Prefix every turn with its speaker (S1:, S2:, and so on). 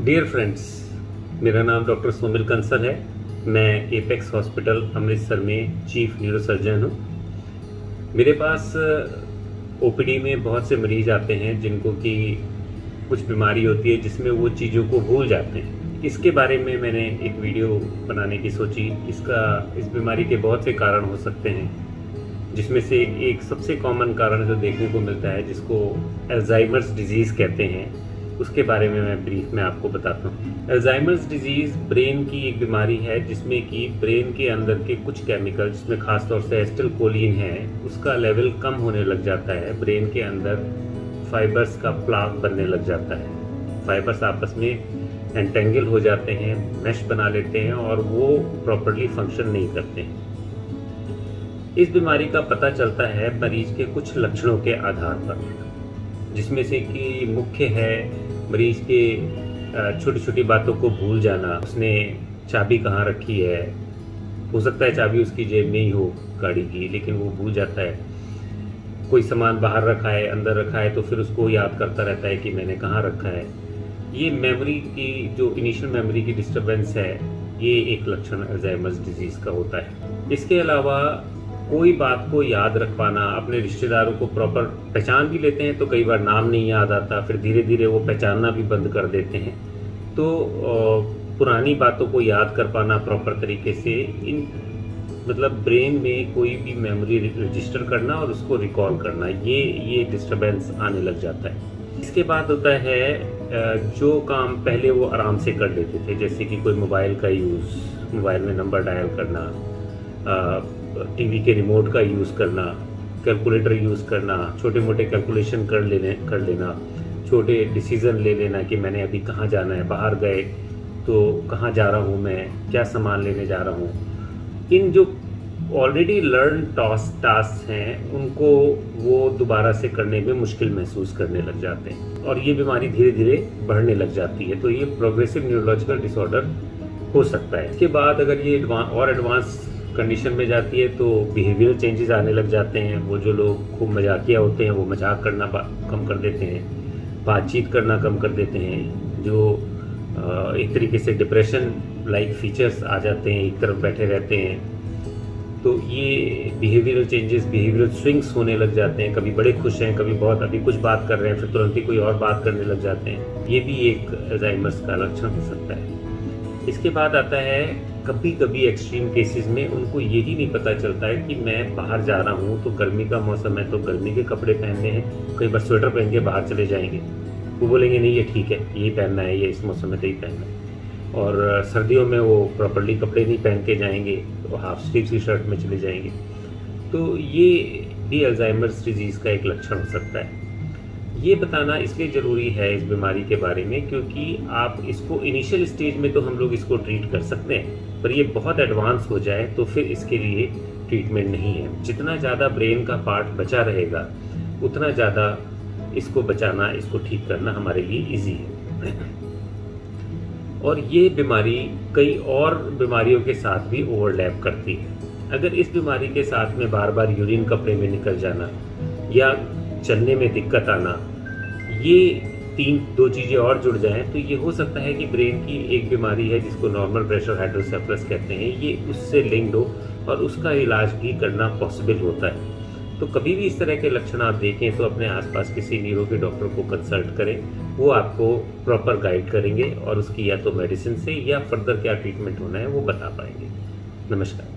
S1: Dear friends, मेरा नाम doctor Somil Kansal है। मैं एपेक्स हॉस्पिटल अमृतसर में चीफ न्यूरोसर्जन हूँ। मेरे पास ओपीडी में बहुत से मरीज आते हैं जिनको कि कुछ बीमारी होती है जिसमें वो चीज़ों को भूल जाते हैं। इसके बारे में मैंने एक वीडियो बनाने की सोची। इस बीमारी के बहुत से कारण हो सकते हैं, जिसमें से एक सबसे कॉमन कारण जो देखने को मिलता है जिसको अल्जाइमर्स डिजीज़ कहते हैं, उसके बारे में मैं ब्रीफ में आपको बताता हूँ। अल्जाइमर्स डिजीज़ ब्रेन की एक बीमारी है जिसमें कि ब्रेन के अंदर के कुछ केमिकल, जिसमें खासतौर से एसिटिलकोलिन है, उसका लेवल कम होने लग जाता है। ब्रेन के अंदर फाइबर्स का प्लाक बनने लग जाता है। फाइबर्स आपस में एंटेंगल हो जाते हैं, मैश बना लेते हैं और वो प्रॉपरली फंक्शन नहीं करते हैं। इस बीमारी का पता चलता है मरीज के कुछ लक्षणों के आधार पर, जिसमें से कि मुख्य है मरीज के छोटी छोटी बातों को भूल जाना। उसने चाबी कहाँ रखी है, हो सकता है चाबी उसकी जेब में ही हो गाड़ी की, लेकिन वो भूल जाता है। कोई सामान बाहर रखा है, अंदर रखा है, तो फिर उसको याद करता रहता है कि मैंने कहाँ रखा है। ये मेमोरी की जो इनिशियल मेमोरी की डिस्टर्बेंस है, ये एक लक्षण अल्जाइमर्स डिजीज़ का होता है। इसके अलावा कोई बात को याद रख पाना, अपने रिश्तेदारों को प्रॉपर पहचान भी लेते हैं तो कई बार नाम नहीं याद आता, फिर धीरे धीरे वो पहचानना भी बंद कर देते हैं। तो पुरानी बातों को याद कर पाना प्रॉपर तरीके से, मतलब ब्रेन में कोई भी मेमोरी रजिस्टर करना और उसको रिकॉल करना, ये डिस्टर्बेंस आने लग जाता है। इसके बाद होता है जो काम पहले वो आराम से कर लेते थे, जैसे कि कोई मोबाइल का यूज़, मोबाइल में नंबर डायल करना, टीवी के रिमोट का यूज़ करना, कैलकुलेटर यूज़ करना, छोटे मोटे कैलकुलेशन कर लेना, छोटे डिसीज़न ले लेना कि मैंने अभी कहाँ जाना है, बाहर गए तो कहाँ जा रहा हूँ मैं, क्या सामान लेने जा रहा हूँ। इन जो ऑलरेडी लर्न टास्क हैं उनको वो दोबारा से करने में मुश्किल महसूस करने लग जाते हैं और ये बीमारी धीरे धीरे बढ़ने लग जाती है। तो ये प्रोग्रेसिव न्यूरोलॉजिकल डिसऑर्डर हो सकता है। इसके बाद अगर ये एडवांस कंडीशन में जाती है तो बिहेवियरल चेंजेस आने लग जाते हैं। वो जो लोग खूब मजाकिया होते हैं वो मजाक करना कम कर देते हैं, बातचीत करना कम कर देते हैं। जो एक तरीके से डिप्रेशन लाइक फीचर्स आ जाते हैं, एक तरफ बैठे रहते हैं। तो ये बिहेवियरल चेंजेस, बिहेवियरल स्विंग्स होने लग जाते हैं। कभी बड़े खुश हैं, कभी बहुत अभी कुछ बात कर रहे हैं, फिर तुरंत ही कोई और बात करने लग जाते हैं। ये भी एक अल्जाइमर्स का लक्षण हो सकता है। इसके बाद आता है कभी कभी एक्सट्रीम केसेस में उनको यही नहीं पता चलता है कि मैं बाहर जा रहा हूँ तो गर्मी का मौसम है तो गर्मी के कपड़े पहनने हैं, कई बार स्वेटर पहन के बाहर चले जाएंगे। वो बोलेंगे नहीं ये ठीक है, यही पहनना है, ये इस मौसम में तो ही पहनना है। और सर्दियों में वो प्रॉपर्ली कपड़े नहीं पहन के जाएंगे, तो हाफ स्लीव्स की शर्ट में चले जाएंगे। तो ये भी अल्जाइमर्स डिजीज़ का एक लक्षण हो सकता है। ये बताना इसलिए ज़रूरी है इस बीमारी के बारे में क्योंकि आप इसको इनिशियल स्टेज में तो हम लोग इसको ट्रीट कर सकते हैं, पर ये बहुत एडवांस हो जाए तो फिर इसके लिए ट्रीटमेंट नहीं है। जितना ज़्यादा ब्रेन का पार्ट बचा रहेगा उतना ज़्यादा इसको बचाना, इसको ठीक करना हमारे लिए ईजी है। और ये बीमारी कई और बीमारियों के साथ भी ओवरलैप करती है। अगर इस बीमारी के साथ में बार बार यूरिन कपड़े में निकल जाना या चलने में दिक्कत आना, ये दो चीज़ें और जुड़ जाएं तो ये हो सकता है कि ब्रेन की एक बीमारी है जिसको नॉर्मल प्रेशर हाइड्रोसेफलस कहते हैं, ये उससे लिंक्ड हो और उसका इलाज भी करना पॉसिबल होता है। तो कभी भी इस तरह के लक्षण आप देखें तो अपने आसपास किसी न्यूरो के डॉक्टर को कंसल्ट करें। वो आपको प्रॉपर गाइड करेंगे और उसकी या तो मेडिसिन से या फर्दर क्या ट्रीटमेंट होना है वो बता पाएंगे। नमस्कार।